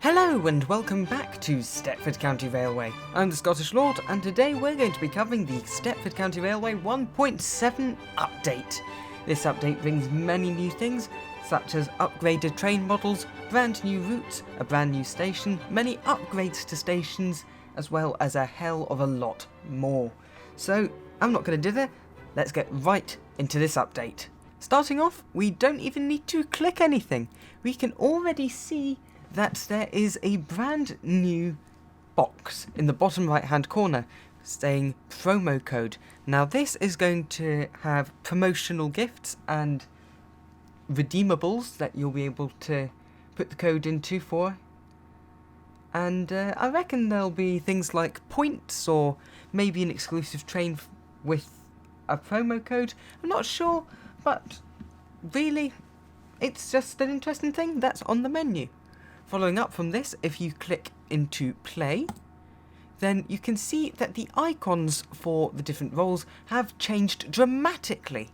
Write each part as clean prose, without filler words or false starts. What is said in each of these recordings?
Hello and welcome back to Stepford County Railway. I'm the Scottish Lord and today we're going to be covering the Stepford County Railway 1.7 update. This update brings many new things such as upgraded train models, brand new routes, a brand new station, many upgrades to stations, as well as a hell of a lot more. So I'm not going to dither, let's get right into this update. Starting off, we don't even need to click anything. We can already see that there is a brand new box in the bottom right hand corner saying promo code. Now this is going to have promotional gifts and redeemables that you'll be able to put the code into for. And I reckon there'll be things like points or maybe an exclusive train with a promo code. I'm not sure, but really it's just an interesting thing that's on the menu. Following up from this, if you click into play, then you can see that the icons for the different roles have changed dramatically.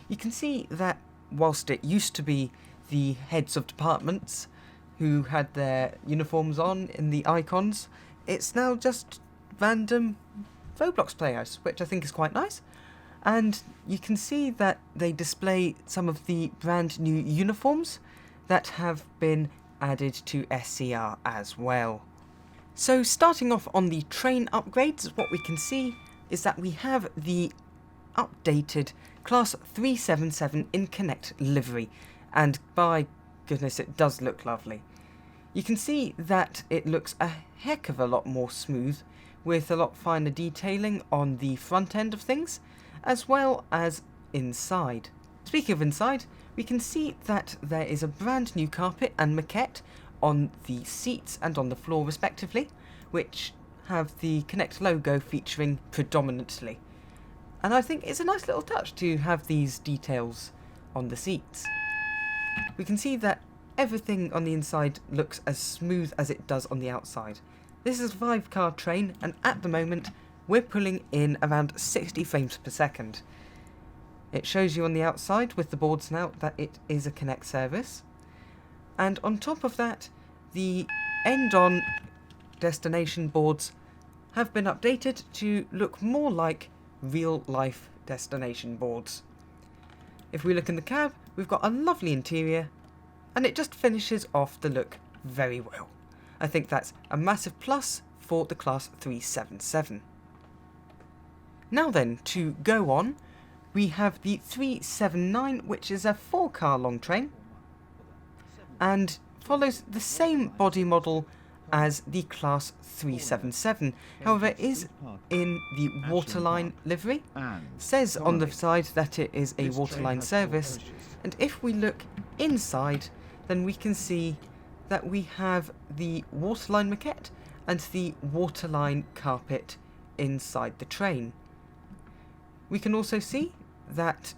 You can see that whilst it used to be the heads of departments who had their uniforms on in the icons, it's now just random Roblox players, which I think is quite nice. And you can see that they display some of the brand new uniforms that have been added to SCR as well. So starting off on the train upgrades, what we can see is that we have the updated Class 377 in Connect livery, and by goodness it does look lovely. You can see that it looks a heck of a lot more smooth with a lot finer detailing on the front end of things as well as inside. Speaking of inside, we can see that there is a brand new carpet and maquette on the seats and on the floor respectively, which have the Connect logo featuring predominantly. And I think it's a nice little touch to have these details on the seats. We can see that everything on the inside looks as smooth as it does on the outside. This is a 5-car train and at the moment we're pulling in around 60 frames per second. It shows you on the outside with the boards now that it is a Connect service. And on top of that, the end-on destination boards have been updated to look more like real-life destination boards. If we look in the cab, we've got a lovely interior, and it just finishes off the look very well. I think that's a massive plus for the Class 377. Now then, to go on, we have the 379, which is a 4-car long train, and follows the same body model as the Class 377, however is in the Waterline livery. Says on the side that it is a Waterline service, and if we look inside then we can see that we have the Waterline maquette and the Waterline carpet inside the train. We can also see that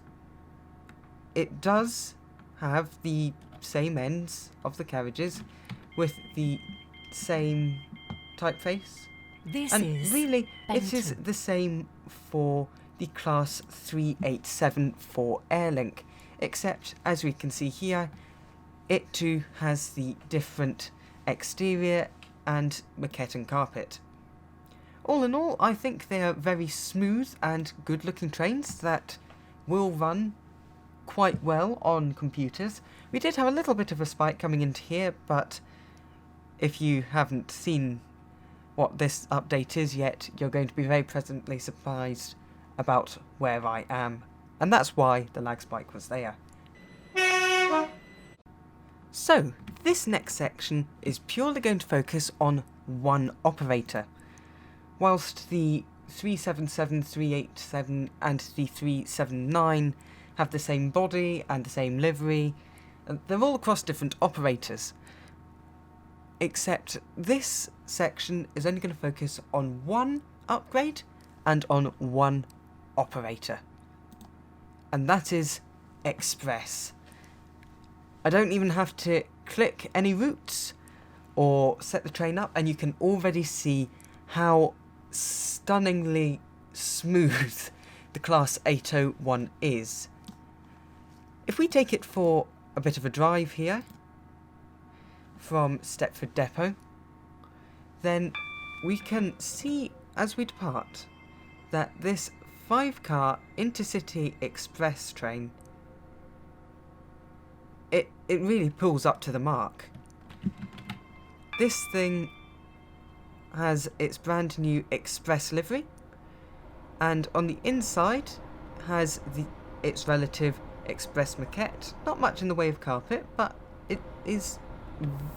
it does have the same ends of the carriages with the same typeface. And really, it is the same for the Class 387 for Airlink, except as we can see here, it too has the different exterior and maquette and carpet. All in all, I think they are very smooth and good looking trains that will run quite well on computers. We did have a little bit of a spike coming into here, but if you haven't seen what this update is yet, you're going to be very pleasantly surprised about where I am, and that's why the lag spike was there. So, this next section is purely going to focus on one operator. Whilst the 377, 387 and the 379 have the same body and the same livery, they're all across different operators. Except this section is only going to focus on one upgrade and on one operator. And that is Express. I don't even have to click any routes or set the train up, and you can already see how stunningly smooth the Class 801 is. If we take it for a bit of a drive here, from Stepford Depot, then we can see as we depart that this 5-car intercity express train, it really pulls up to the mark. This thing has its brand new express livery, and on the inside has its relative express maquette. Not much in the way of carpet, but it is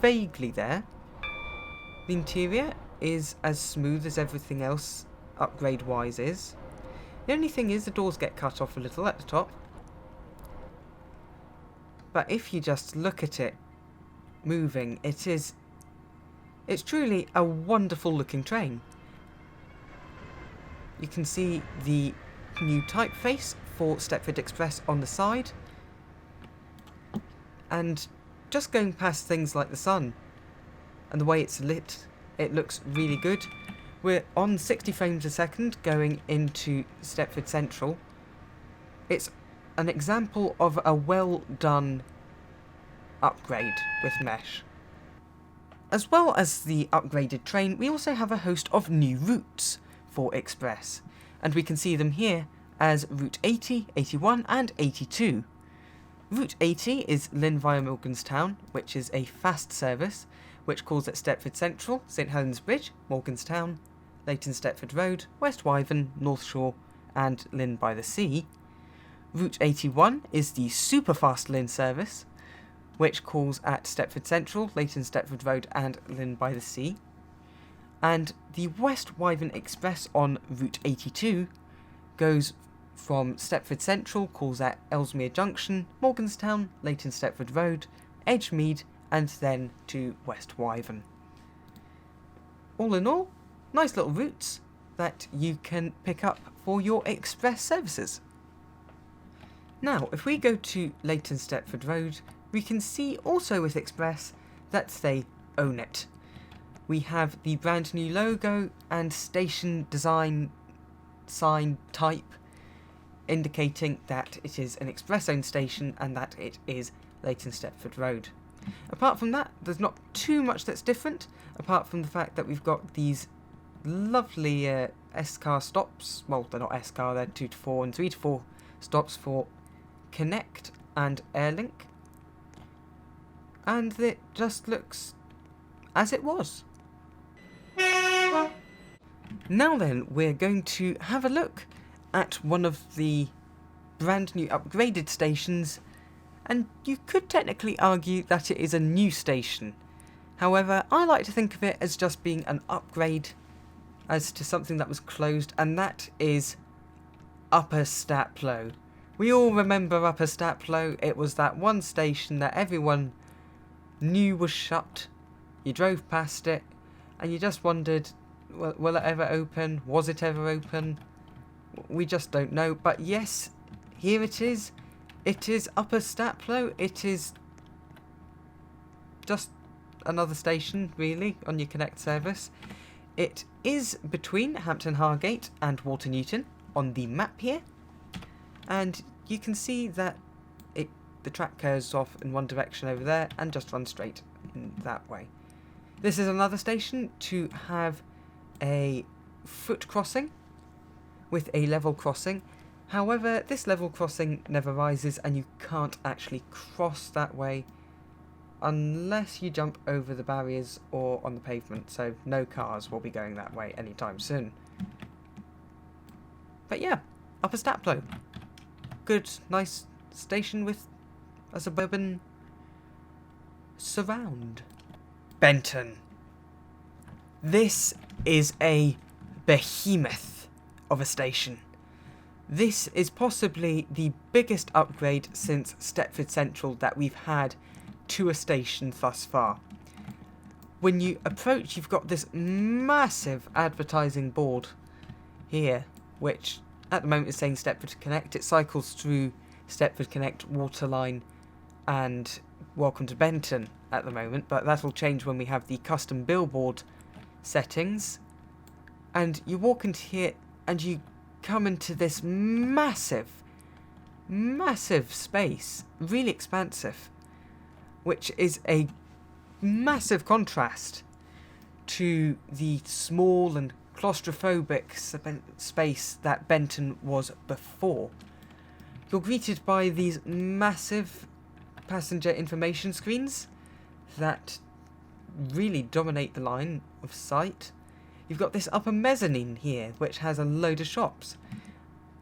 vaguely there. The interior is as smooth as everything else upgrade wise is. The only thing is the doors get cut off a little at the top, but if you just look at it moving, it's truly a wonderful looking train. You can see the new typeface for Stepford Express on the side, and just going past things like the sun and the way it's lit, it looks really good. We're on 60 frames a second going into Stepford Central. It's an example of a well done upgrade with mesh. As well as the upgraded train, we also have a host of new routes for Express, and we can see them here as Route 80, 81 and 82. Route 80 is Lynn via Morganstown, which is a fast service which calls at Stepford Central, St Helens Bridge, Morganstown, Leighton Stepford Road, West Wyvern, North Shore and Lynn by the Sea. Route 81 is the super fast Lynn service, which calls at Stepford Central, Leighton Stepford Road and Lynn by the Sea. And the West Wyvern Express on Route 82 goes from Stepford Central, calls at Ellesmere Junction, Morganstown, Leighton Stepford Road, Edgemead and then to West Wyvern. All in all, nice little routes that you can pick up for your express services. Now, if we go to Leighton Stepford Road, we can see also with Express that they own it. We have the brand new logo and station design sign type indicating that it is an Express owned station and that it is Leighton Stepford Road. Apart from that, there's not too much that's different, apart from the fact that we've got these lovely S-car stops. Well, they're not S-car, they're 2 to 4 and 3 to 4 stops for Connect and Airlink. And it just looks as it was. Now then, we're going to have a look at one of the brand new upgraded stations, and you could technically argue that it is a new station. However, I like to think of it as just being an upgrade as to something that was closed, and that is Upper Statlow. We all remember Upper Statlow. It was that one station that everyone knew was shut. You drove past it and you just wondered, will it ever open? Was it ever open? We just don't know. But yes, here it is. It is Upper Statlow. It is just another station, really, on your Connect service. It is between Hampton Hargate and Walter Newton on the map here. And you can see that the track curves off in one direction over there and just runs straight in that way. This is another station to have a foot crossing with a level crossing. However, this level crossing never rises and you can't actually cross that way unless you jump over the barriers or on the pavement, so no cars will be going that way anytime soon. But yeah, Upper Statlow. Good, nice station with a suburban surround. Benton. This is a behemoth of a station. This is possibly the biggest upgrade since Stepford Central that we've had to a station thus far. When you approach, you've got this massive advertising board here, which at the moment is saying Stepford Connect. It cycles through Stepford Connect, Waterline and Welcome to Benton at the moment, but that'll change when we have the custom billboard settings. And you walk into here and you come into this massive space, really expansive, which is a massive contrast to the small and claustrophobic space that Benton was before. You're greeted by these massive passenger information screens that really dominate the line of sight. You've got this upper mezzanine here, which has a load of shops.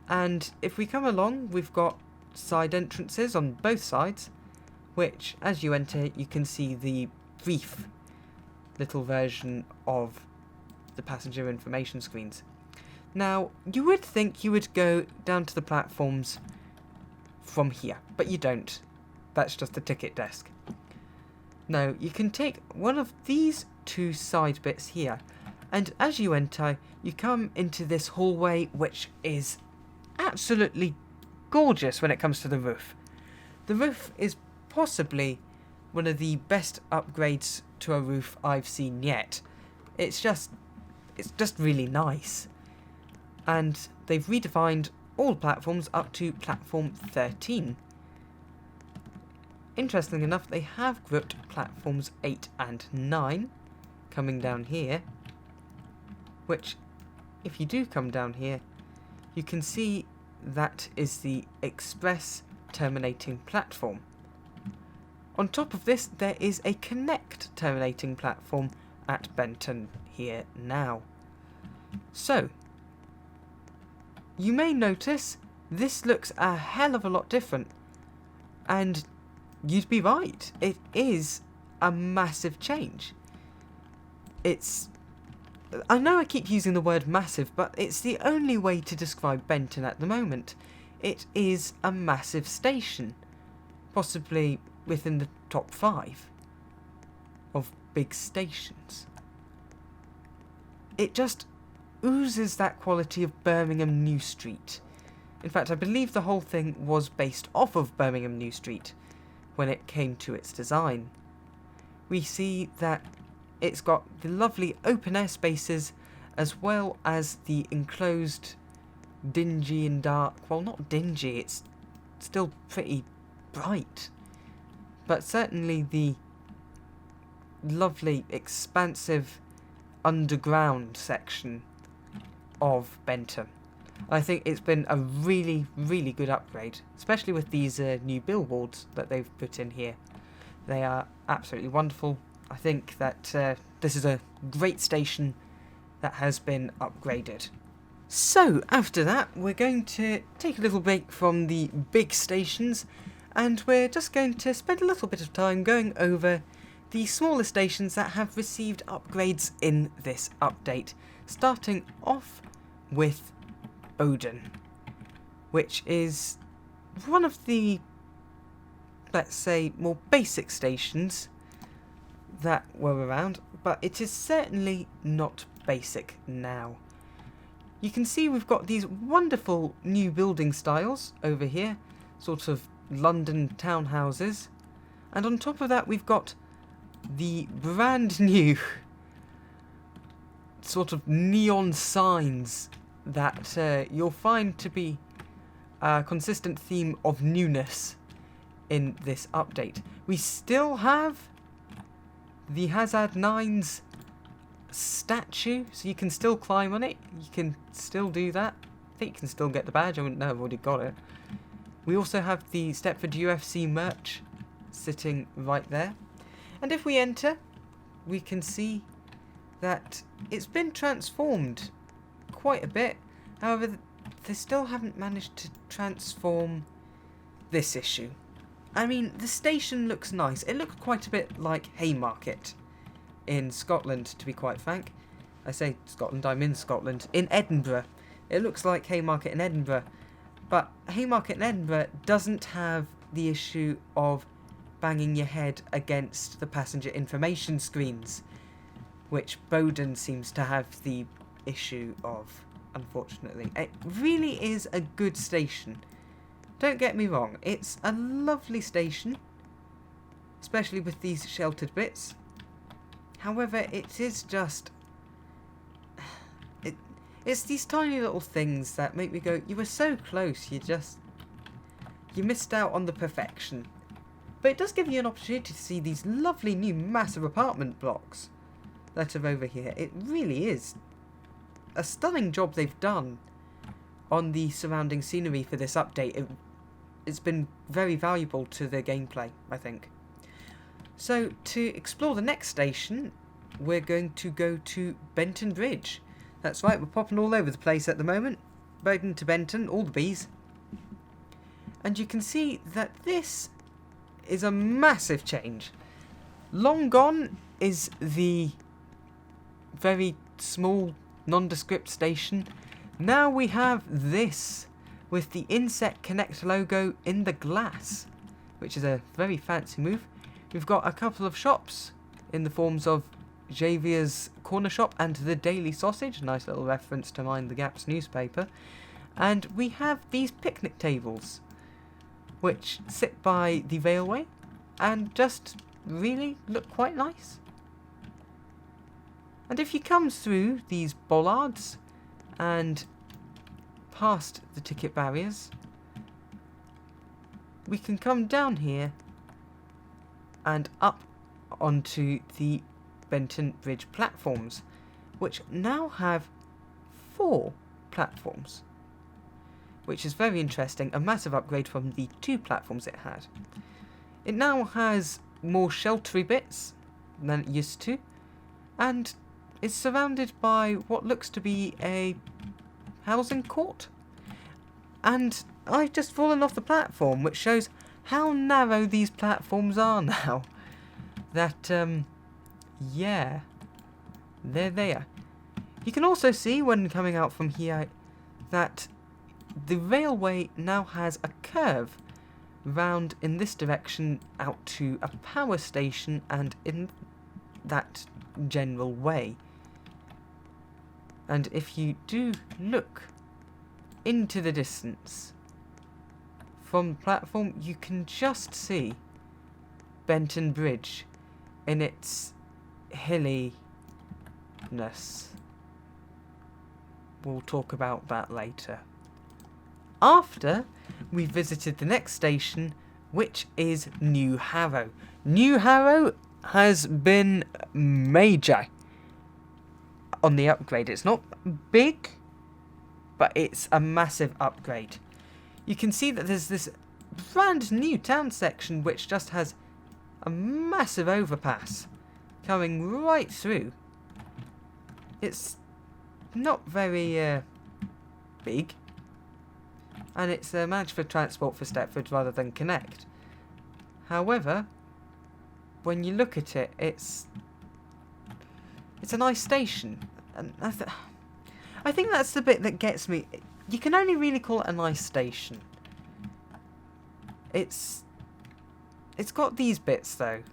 And if we come along, we've got side entrances on both sides, which, as you enter, you can see the brief little version of the passenger information screens. Now, you would think you would go down to the platforms from here, but you don't. That's just the ticket desk. No, you can take one of these two side bits here, and as you enter, you come into this hallway, which is absolutely gorgeous when it comes to the roof. The roof is possibly one of the best upgrades to a roof I've seen yet. It's just really nice. And they've redefined all platforms up to platform 13. Interestingly enough, they have grouped platforms 8 and 9 coming down here, which, if you do come down here, you can see that is the express terminating platform. On top of this, there is a connect terminating platform at Benton here now. So, you may notice this looks a hell of a lot different, and you'd be right, it is a massive change. I know I keep using the word massive, but it's the only way to describe Benton at the moment. It is a massive station, possibly within the top 5 of big stations. It just oozes that quality of Birmingham New Street. In fact, I believe the whole thing was based off of Birmingham New Street when it came to its design. We see that it's got the lovely open air spaces as well as the enclosed dingy and dark, well, not dingy, it's still pretty bright, but certainly the lovely expansive underground section of Benton. I think it's been a really, really good upgrade, especially with these new billboards that they've put in here. They are absolutely wonderful. I think that this is a great station that has been upgraded. So, after that, we're going to take a little break from the big stations, and we're just going to spend a little bit of time going over the smaller stations that have received upgrades in this update, starting off with Oden, which is one of the, let's say, more basic stations that were around, but it is certainly not basic now. You can see we've got these wonderful new building styles over here, sort of London townhouses, and on top of that we've got the brand new sort of neon signs that you'll find to be a consistent theme of newness in this update. We still have the Hazard 9's statue, so you can still climb on it. You can still do that. I think you can still get the badge. I wouldn't know, I've already got it. We also have the Stepford UFC merch sitting right there. And if we enter, we can see that it's been transformed quite a bit. However, they still haven't managed to transform this issue. I mean, the station looks nice. It looks quite a bit like Haymarket in Scotland, to be quite frank. I say Scotland, I'm in Scotland. In Edinburgh. It looks like Haymarket in Edinburgh. But Haymarket in Edinburgh doesn't have the issue of banging your head against the passenger information screens, which Oden seems to have the issue of, unfortunately. It really is a good station. Don't get me wrong, it's a lovely station, especially with these sheltered bits. However, it is just... It's these tiny little things that make me go, you were so close, you missed out on the perfection. But it does give you an opportunity to see these lovely new massive apartment blocks that are over here. It really is a stunning job they've done on the surrounding scenery for this update. It's been very valuable to the gameplay, I think. So, to explore the next station, we're going to go to Benton Bridge. That's right, we're popping all over the place at the moment. Bowden to Benton, all the bees. And you can see that this is a massive change. Long gone is the very small nondescript station. Now we have this with the Inset Connect logo in the glass, which is a very fancy move. We've got a couple of shops in the forms of Javier's Corner Shop and the Daily Sausage, nice little reference to Mind the Gap's newspaper. And we have these picnic tables, which sit by the railway and just really look quite nice. And if you come through these bollards and past the ticket barriers, we can come down here and up onto the Benton Bridge platforms, which now have 4 platforms, which is very interesting, a massive upgrade from the 2 platforms it had. It now has more sheltery bits than it used to, and is surrounded by what looks to be a housing court. And I've just fallen off the platform, which shows how narrow these platforms are now. That, yeah, they're there. You can also see when coming out from here that the railway now has a curve round in this direction out to a power station and in that general way. And if you do look into the distance from the platform, you can just see Benton Bridge in its hilliness. We'll talk about that later. After we visited the next station, which is New Harrow. New Harrow has been major on the upgrade. It's not big, but it's a massive upgrade. You can see that there's this brand new town section which just has a massive overpass coming right through. It's not very big, and it's managed for transport for Stepford rather than Connect. However, when you look at it, it's a nice station, and I think that's the bit that gets me. You can only really call it a nice station. It's got these bits though,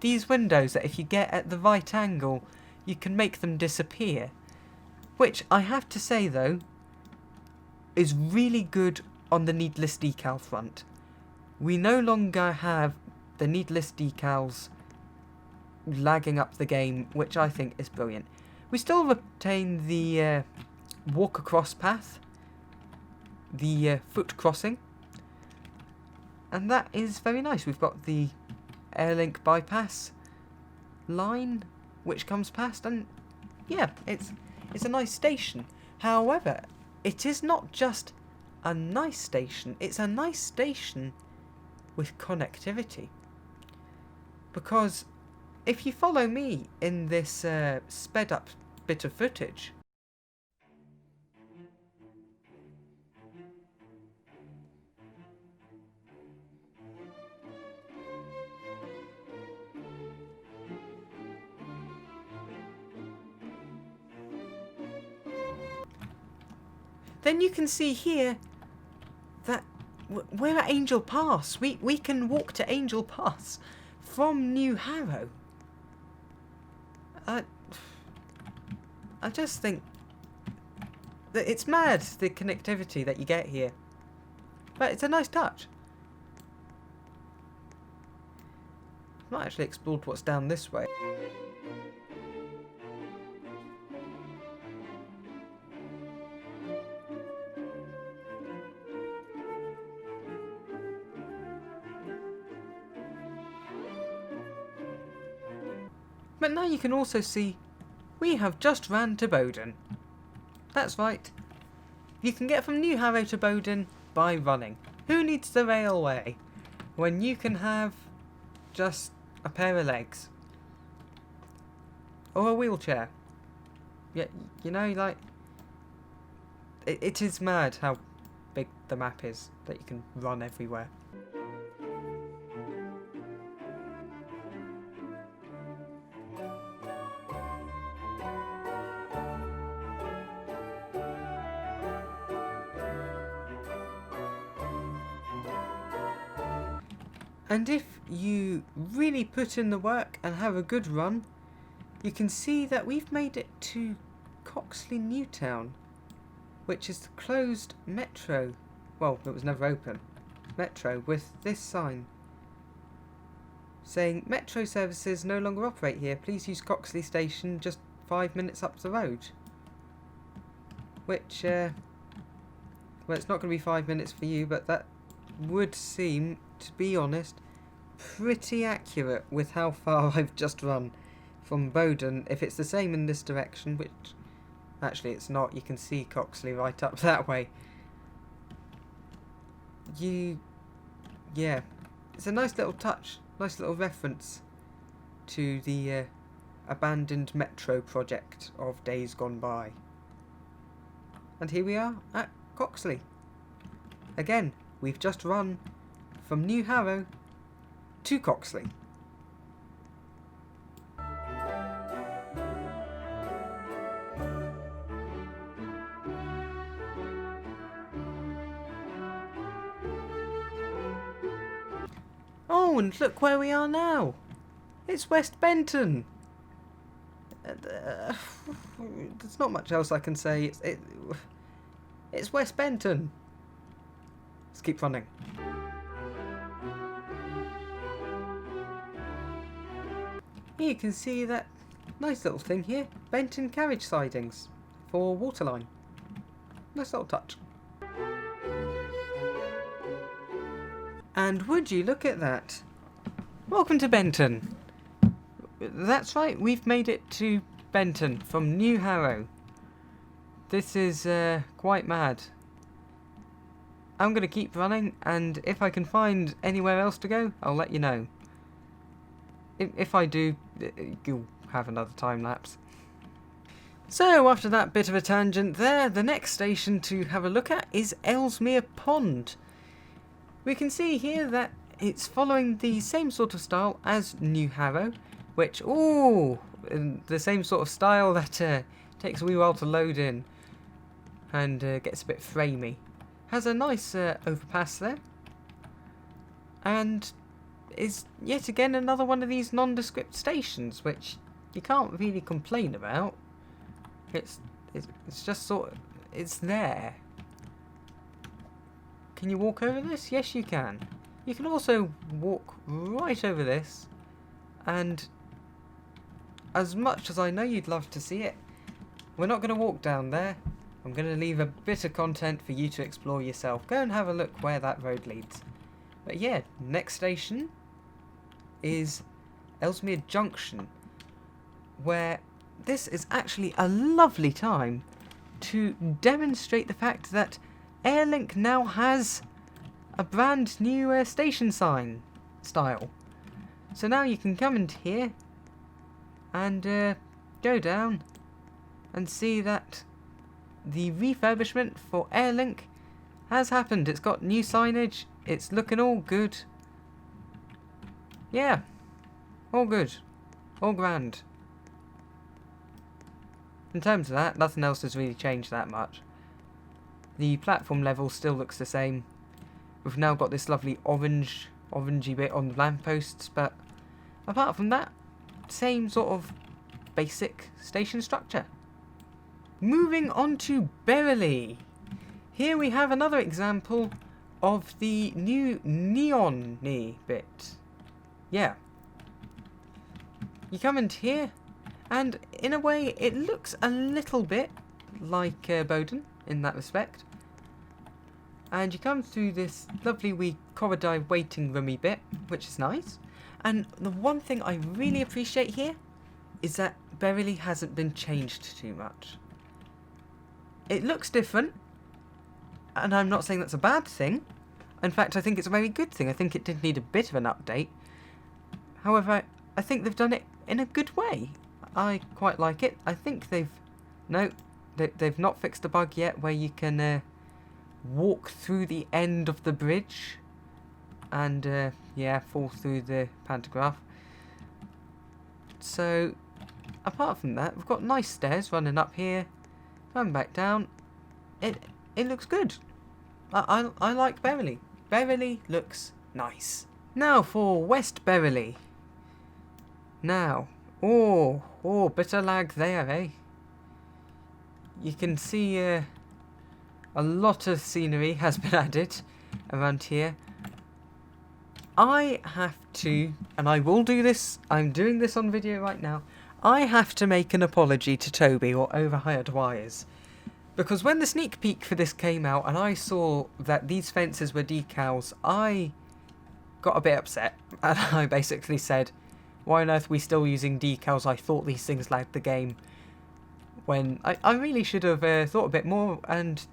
these windows that if you get at the right angle, you can make them disappear. Which I have to say though, is really good on the needless decal front. We no longer have the needless decals lagging up the game, which I think is brilliant. We still retain the walk across path, the foot crossing, and that is very nice. We've got the Airlink bypass line which comes past, and yeah, it's a nice station. However, it is not just a nice station, it's a nice station with connectivity. Because if you follow me in this sped up bit of footage, then you can see here that we're at Angel Pass. We can walk to Angel Pass from New Harrow. I just think that it's mad, the connectivity that you get here. But it's a nice touch. I've not actually explored what's down this way. But now you can also see we have just ran to Bowden. That's right. You can get from New Harrow to Bowden by running. Who needs the railway when you can have just a pair of legs? Or a wheelchair. Yeah, you know, like, it is mad how big the map is, that you can run everywhere. And if you really put in the work and have a good run, you can see that we've made it to Coxley Newtown, which is the closed metro, well, it was never open, metro, with this sign saying metro services no longer operate here, please use Coxley station just 5 minutes up the road. Which, well, it's not going to be 5 minutes for you, but that would seem, to be honest, pretty accurate with how far I've just run from Bowden. If it's the same in this direction, which actually it's not, you can see Coxley right up that way. Yeah, it's a nice little touch, nice little reference to the abandoned metro project of days gone by. And here we are at Coxley. Again, we've just run from New Harrow to Coxley. Oh, and look where we are now. It's West Benton. There's not much else I can say. It's West Benton. Let's keep running. Here you can see that nice little thing here. Benton carriage sidings for Waterline. Nice little touch. And would you look at that? Welcome to Benton. That's right, we've made it to Benton from New Harrow. This is quite mad. I'm going to keep running, and if I can find anywhere else to go, I'll let you know. If I do, you'll have another time lapse. So, after that bit of a tangent there, the next station to have a look at is Ellesmere Pond. We can see here that it's following the same sort of style as New Harrow, which, ooh, the same sort of style that takes a wee while to load in and gets a bit framey. Has a nice overpass there, and is yet again another one of these nondescript stations, which you can't really complain about. It's just sort of, it's there. Can you walk over this? Yes, you can. You can also walk right over this, and as much as I know you'd love to see it, we're not going to walk down there. I'm going to leave a bit of content for you to explore yourself. Go and have a look where that road leads. But yeah, next station is Ellesmere Junction, where this is actually a lovely time to demonstrate the fact that Airlink now has a brand new station sign style. So now you can come into here and go down and see that the refurbishment for Airlink has happened. It's got new signage. It's looking all good. Yeah, all good. All grand. In terms of that, nothing else has really changed that much. The platform level still looks the same. We've now got this lovely orangey bit on the lampposts, but apart from that, same sort of basic station structure. Moving on to Berrily. Here we have another example of the new neon-y bit. Yeah. You come into here, and in a way it looks a little bit like Bowden in that respect. And you come through this lovely wee corridor waiting roomy bit, which is nice. And the one thing I really appreciate here is that Beryley hasn't been changed too much. It looks different, and I'm not saying that's a bad thing. In fact, I think it's a very good thing. I think it did need a bit of an update. However, I think they've done it in a good way. I quite like it. I think they've not fixed a bug yet where you can walk through the end of the bridge and yeah, fall through the pantograph. So apart from that, we've got nice stairs running up here, coming back down. It looks good. I like Beryley. Beryley looks nice. Now for West Beryley. Now, oh, bit of lag there, eh? You can see a lot of scenery has been added around here. I have to, and I will do this, I'm doing this on video right now, I have to make an apology to Toby or Overhired Wires. Because when the sneak peek for this came out and I saw that these fences were decals, I got a bit upset. And I basically said, why on earth are we still using decals? I thought these things lagged the game. When I really should have thought a bit more, and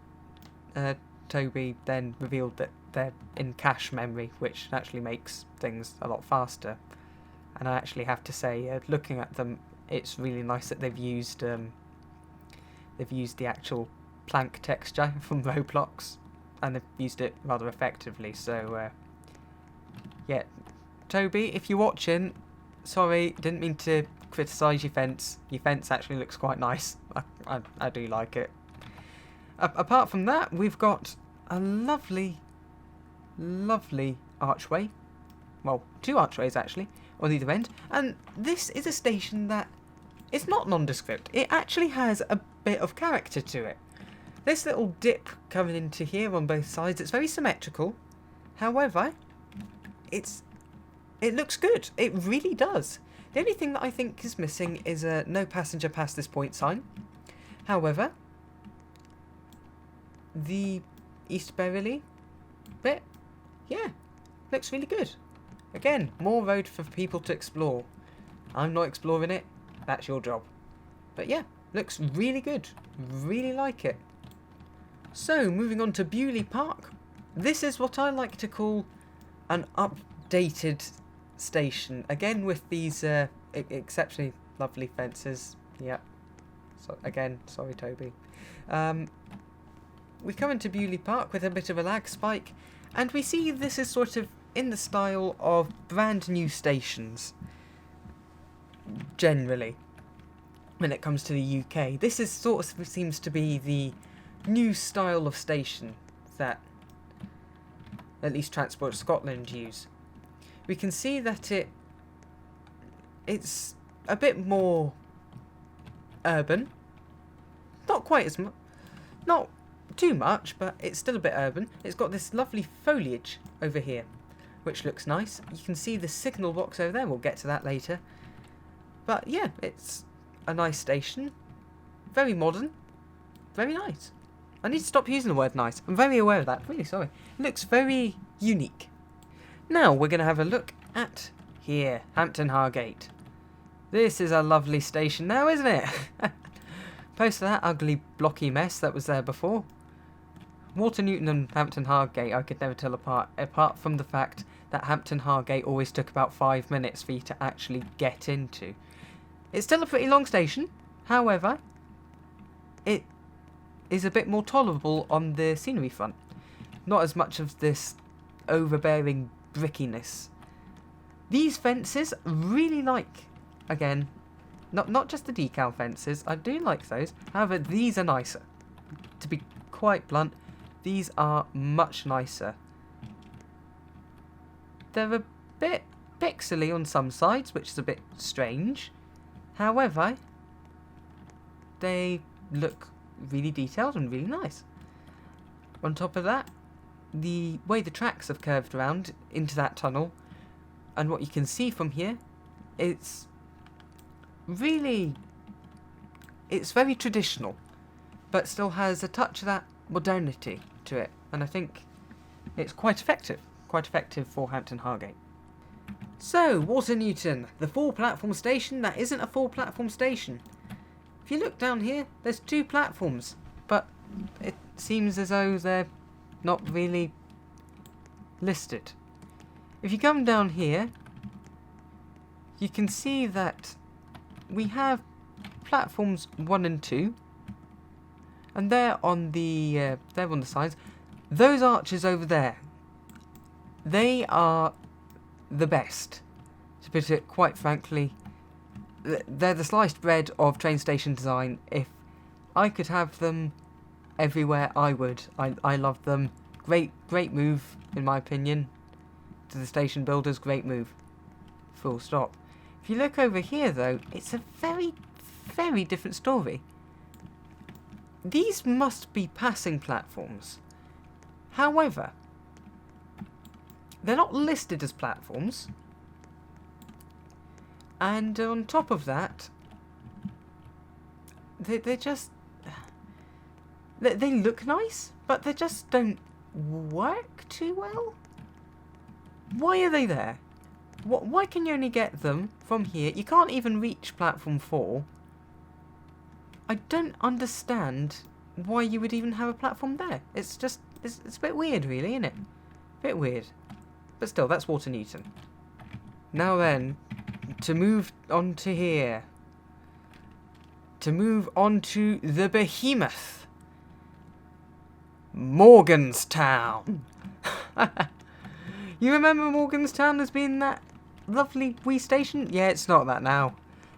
Toby then revealed that they're in cache memory, which actually makes things a lot faster. And I actually have to say, looking at them, it's really nice that they've used the actual plank texture from Roblox, and they've used it rather effectively. So yeah, Toby, if you're watching, sorry, didn't mean to criticise your fence. Your fence actually looks quite nice. I do like it. Apart from that, we've got a lovely archway. Well, two archways actually on either end. And this is a station that is not nondescript. It actually has a bit of character to it. This little dip coming into here on both sides, it's very symmetrical. However, it looks good. It really does. The only thing that I think is missing is a no passenger past this point sign. However, the East Beryley bit, yeah, looks really good. Again, more road for people to explore. I'm not exploring it, that's your job. But yeah, looks really good. Really like it. So, moving on to Bewley Park. This is what I like to call an updated station. Again, with these exceptionally lovely fences. Yep. So, again, sorry, Toby. We come into Bewley Park with a bit of a lag spike, and we see this is sort of in the style of brand new stations. Generally, when it comes to the UK, this is sort of seems to be the new style of station that at least Transport Scotland use. We can see that it's a bit more urban. Not quite as much, not too much, but it's still a bit urban. It's got this lovely foliage over here, which looks nice. You can see the signal box over there. We'll get to that later. But yeah, it's a nice station. Very modern. Very nice. I need to stop using the word nice. I'm very aware of that. Really sorry. It looks very unique. Now we're going to have a look at here, Hampton Hargate. This is a lovely station now, isn't it? Opposed to that ugly blocky mess that was there before. Walter Newton and Hampton Hargate I could never tell apart from the fact that Hampton Hargate always took about 5 minutes for you to actually get into. It's still a pretty long station, however, it is a bit more tolerable on the scenery front. Not as much of this overbearing brickiness. These fences, really like, again, not just the decal fences, I do like those, however these are nicer. To be quite blunt, these are much nicer. They're a bit pixely on some sides, which is a bit strange. However, they look really detailed and really nice. On top of that, the way the tracks have curved around into that tunnel, and what you can see from here, it's very traditional, but still has a touch of that modernity to it, and I think it's quite effective for Hampton Hargate. So, Water Newton, the full platform station that isn't a full platform station. If you look down here, there's 2 platforms, but it seems as though they're not really listed. If you come down here, you can see that we have platforms 1 and 2, and they're on the sides. Those arches over there, they are the best, to put it quite frankly. They're the sliced bread of train station design. If I could have them everywhere, I would. I love them. Great move, in my opinion. To the station builders, great move. Full stop. If you look over here, though, it's a very, very different story. These must be passing platforms. However, they're not listed as platforms. And on top of that, they just... They look nice, but they just don't work too well. Why are they there? Why can you only get them from here? You can't even reach platform 4. I don't understand why you would even have a platform there. It's just... It's a bit weird, really, isn't it? A bit weird. But still, that's Water Newton. Now then, to move on to here. To move on to the behemoth. Morganstown. You remember Morganstown as being that lovely wee station? Yeah, it's not that now.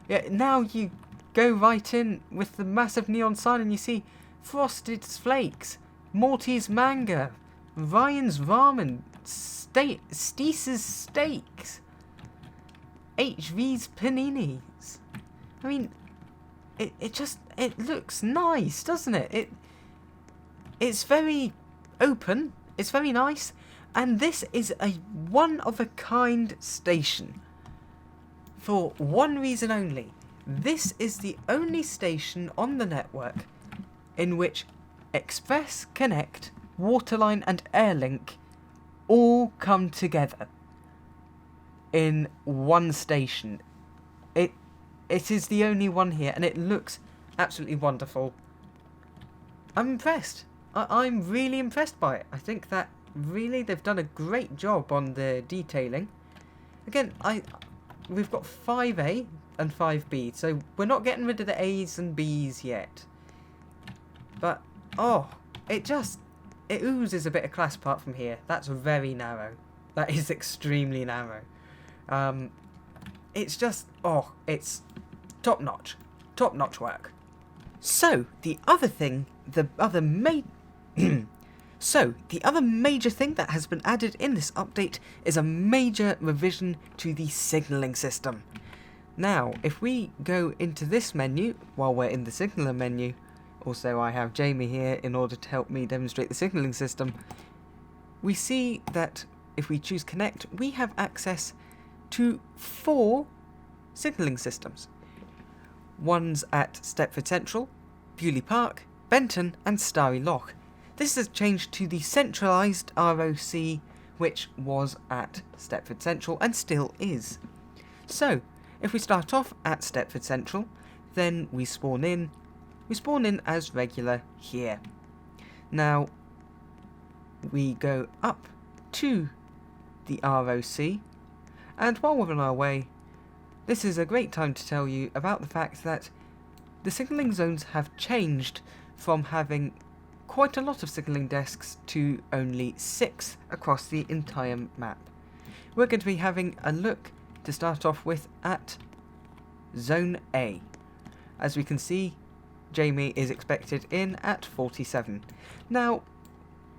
Yeah, now you go right in with the massive neon sign and you see Frosted Flakes, Morty's Manga, Ryan's Ramen, Steese's Steaks, HV's Paninis. I mean, it looks nice, doesn't it? It's very open, it's very nice, and this is a one-of-a-kind station. For one reason only. This is the only station on the network in which Express, Connect, Waterline and Airlink all come together in one station. It is the only one here, and it looks absolutely wonderful. I'm impressed. I'm really impressed by it. I think that really they've done a great job on the detailing. Again, we've got 5A and 5B, so we're not getting rid of the A's and B's yet. But it oozes a bit of class apart from here. That's very narrow. That is extremely narrow. It's just, it's top-notch. Top-notch work. So, the other major thing that has been added in this update is a major revision to the signalling system. Now, if we go into this menu, while we're in the signaller menu, also I have Jamie here in order to help me demonstrate the signalling system, we see that if we choose Connect, we have access to 4 signalling systems. One's at Stepford Central, Bewley Park, Benton and Starry Loch. This has changed to the centralised ROC, which was at Stepford Central and still is. So, if we start off at Stepford Central, then we spawn in as regular here. Now, we go up to the ROC, and while we're on our way, this is a great time to tell you about the fact that the signalling zones have changed from having quite a lot of signalling desks to only 6 across the entire map. We're going to be having a look to start off with at Zone A. As we can see, Jamie is expected in at 47. Now,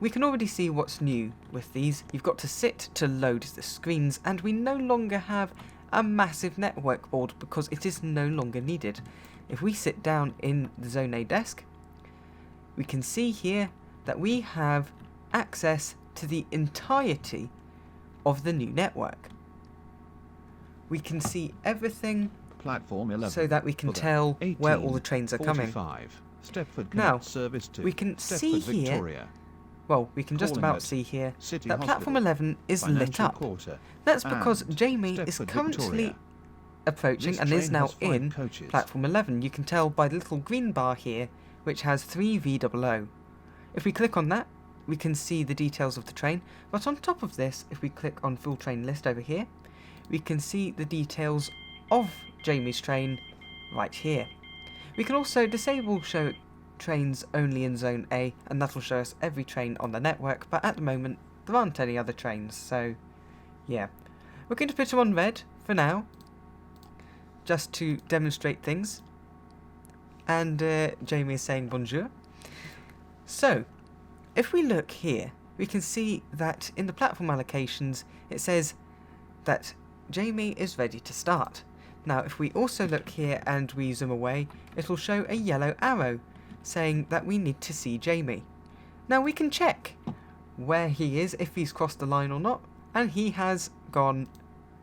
we can already see what's new with these. You've got to sit to load the screens, and we no longer have a massive network board because it is no longer needed. If we sit down in the Zone A desk, we can see here that we have access to the entirety of the new network. We can see everything Platform 11, so that we can tell 18, where all the trains are coming. Stepford Now, service to we can Stepford see here Victoria. well, we can just about see here that platform 11 is lit up. That's because Jamie is currently approaching and is now in platform 11. You can tell by the little green bar here, which has 3 VOO. If we click on that, we can see the details of the train, but on top of this, if we click on full train list over here, we can see the details of Jamie's train right here. We can also disable show trains only in Zone A, and that will show us every train on the network, but at the moment there aren't any other trains, so yeah. We're going to put them on red for now, just to demonstrate things. And Jamie is saying bonjour. So, if we look here, we can see that in the platform allocations it says that Jamie is ready to start. Now if we also look here and we zoom away, it will show a yellow arrow saying that we need to see Jamie. Now we can check where he is, if he's crossed the line or not, and he has gone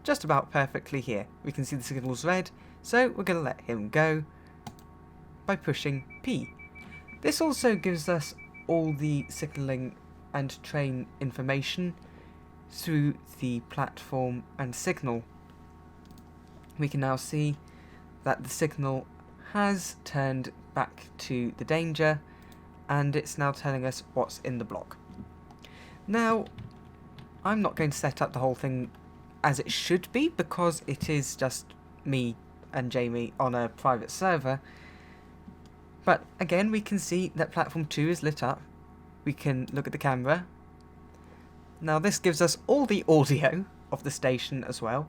just about perfectly here. We can see the signal's red, so we're going to let him go by pushing P. This also gives us all the signalling and train information through the platform and signal. We can now see that the signal has turned back to the danger, and it's now telling us what's in the block. Now, I'm not going to set up the whole thing as it should be, because it is just me and Jamie on a private server. But again, we can see that platform 2 is lit up. We can look at the camera. Now this gives us all the audio of the station as well.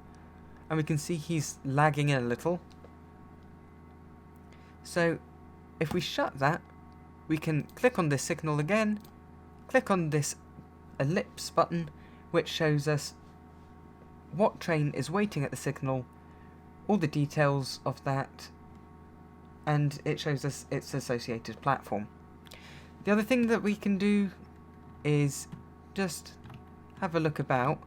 And we can see he's lagging in a little. So if we shut that, we can click on this signal again, click on this ellipse button, which shows us what train is waiting at the signal, all the details of that, and it shows us its associated platform. The other thing that we can do is just have a look about,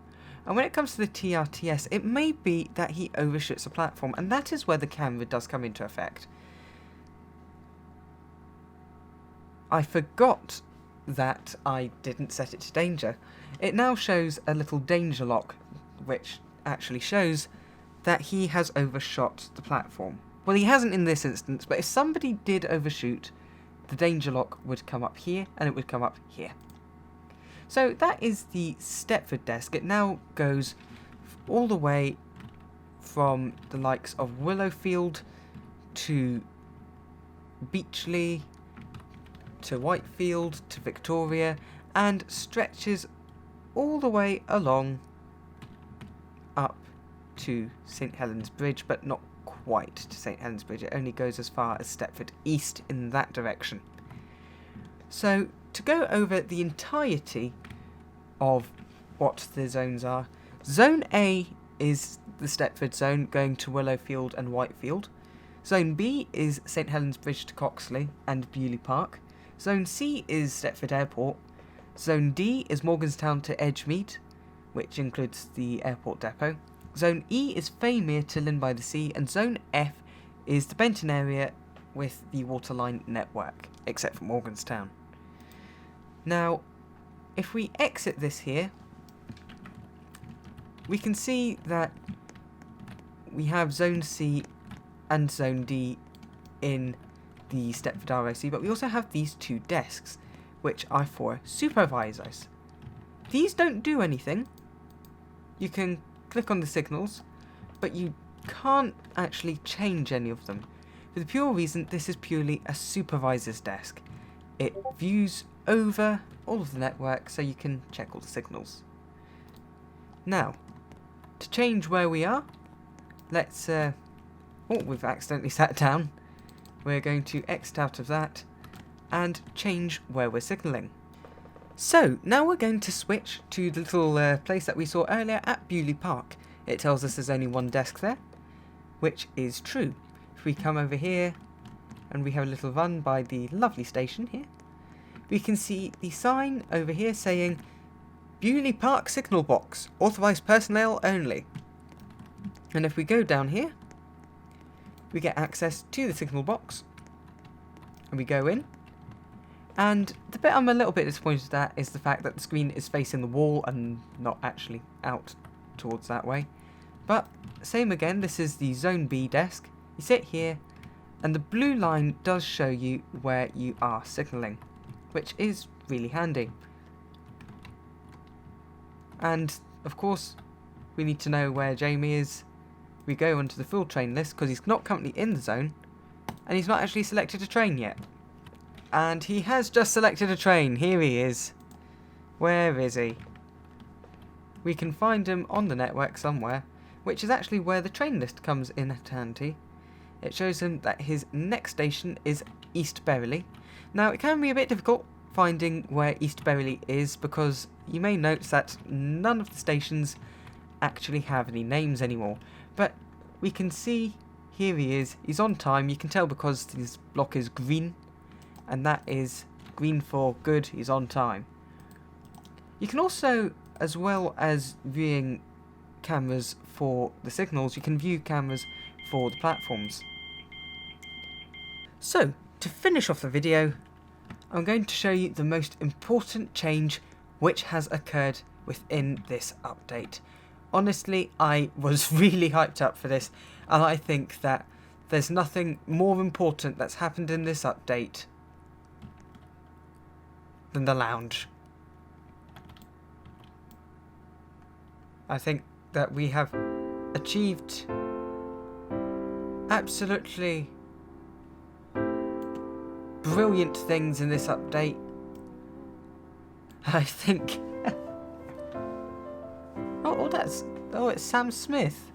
and when it comes to the TRTS, it may be that he overshoots a platform, and that is where the camera does come into effect. I forgot that I didn't set it to danger. It now shows a little danger lock, which actually shows that he has overshot the platform. Well, he hasn't in this instance, but if somebody did overshoot, the danger lock would come up here, and it would come up here. So that is the Stepford desk. It now goes all the way from the likes of Willowfield to Beachley to Whitefield to Victoria, and stretches all the way along up to St Helens Bridge, but not quite to St Helens Bridge. It only goes as far as Stepford East in that direction. So to go over the entirety of what the zones are, Zone A is the Stepford zone going to Willowfield and Whitefield. Zone B is St Helens Bridge to Coxley and Bewley Park. Zone C is Stepford Airport. Zone D is Morganstown to Edgemead, which includes the airport depot. Zone E is Faymere to Lynn by the Sea, and Zone F is the Benton area with the waterline network, except for Morganstown. Now, if we exit this here, we can see that we have Zone C and Zone D in the Stepford ROC, but we also have these two desks, which are for supervisors. These don't do anything. You can click on the signals, but you can't actually change any of them, for the pure reason this is purely a supervisor's desk. It views over all of the network, so you can check all the signals. Now, to change where we are, let's oh, we've accidentally sat down. We're going to exit out of that and change where we're signalling. So, now we're going to switch to the little place that we saw earlier at Bewley Park. It tells us there's only one desk there, which is true. If we come over here and we have a little run by the lovely station here, we can see the sign over here saying Bewley Park Signal Box, authorised personnel only. And if we go down here, we get access to the signal box, and we go in, And the bit I'm a little bit disappointed at is the fact that the screen is facing the wall and not actually out towards that way. But same again, this is the Zone B desk. You sit here and the blue line does show you where you are signalling, which is really handy. And of course we need to know where Jamie is. We go onto the full train list because he's not currently in the zone and he's not actually selected a train yet. And he has just selected a train. Here he is. Where is he? We can find him on the network somewhere, which is actually where the train list comes in handy. It shows him that his next station is East Beryley. Now it can be a bit difficult finding where East Beryley is because you may notice that none of the stations actually have any names anymore. But we can see, here he is, he's on time. You can tell because his block is green, and that is green for good, he's on time. You can also, as well as viewing cameras for the signals, you can view cameras for the platforms. So, to finish off the video, I'm going to show you the most important change which has occurred within this update. Honestly, I was really hyped up for this, and I think that there's nothing more important that's happened in this update than the lounge. I think that we have achieved absolutely brilliant things in this update. I think it's Sam Smith.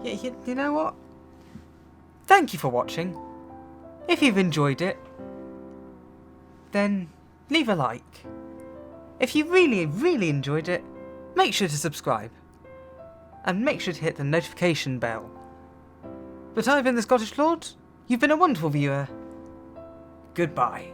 Yeah, you know what? Thank you for watching. If you've enjoyed it, then leave a like. If you really enjoyed it, make sure to subscribe. And make sure to hit the notification bell. But I've been the Scottish Lord. You've been a wonderful viewer. Goodbye.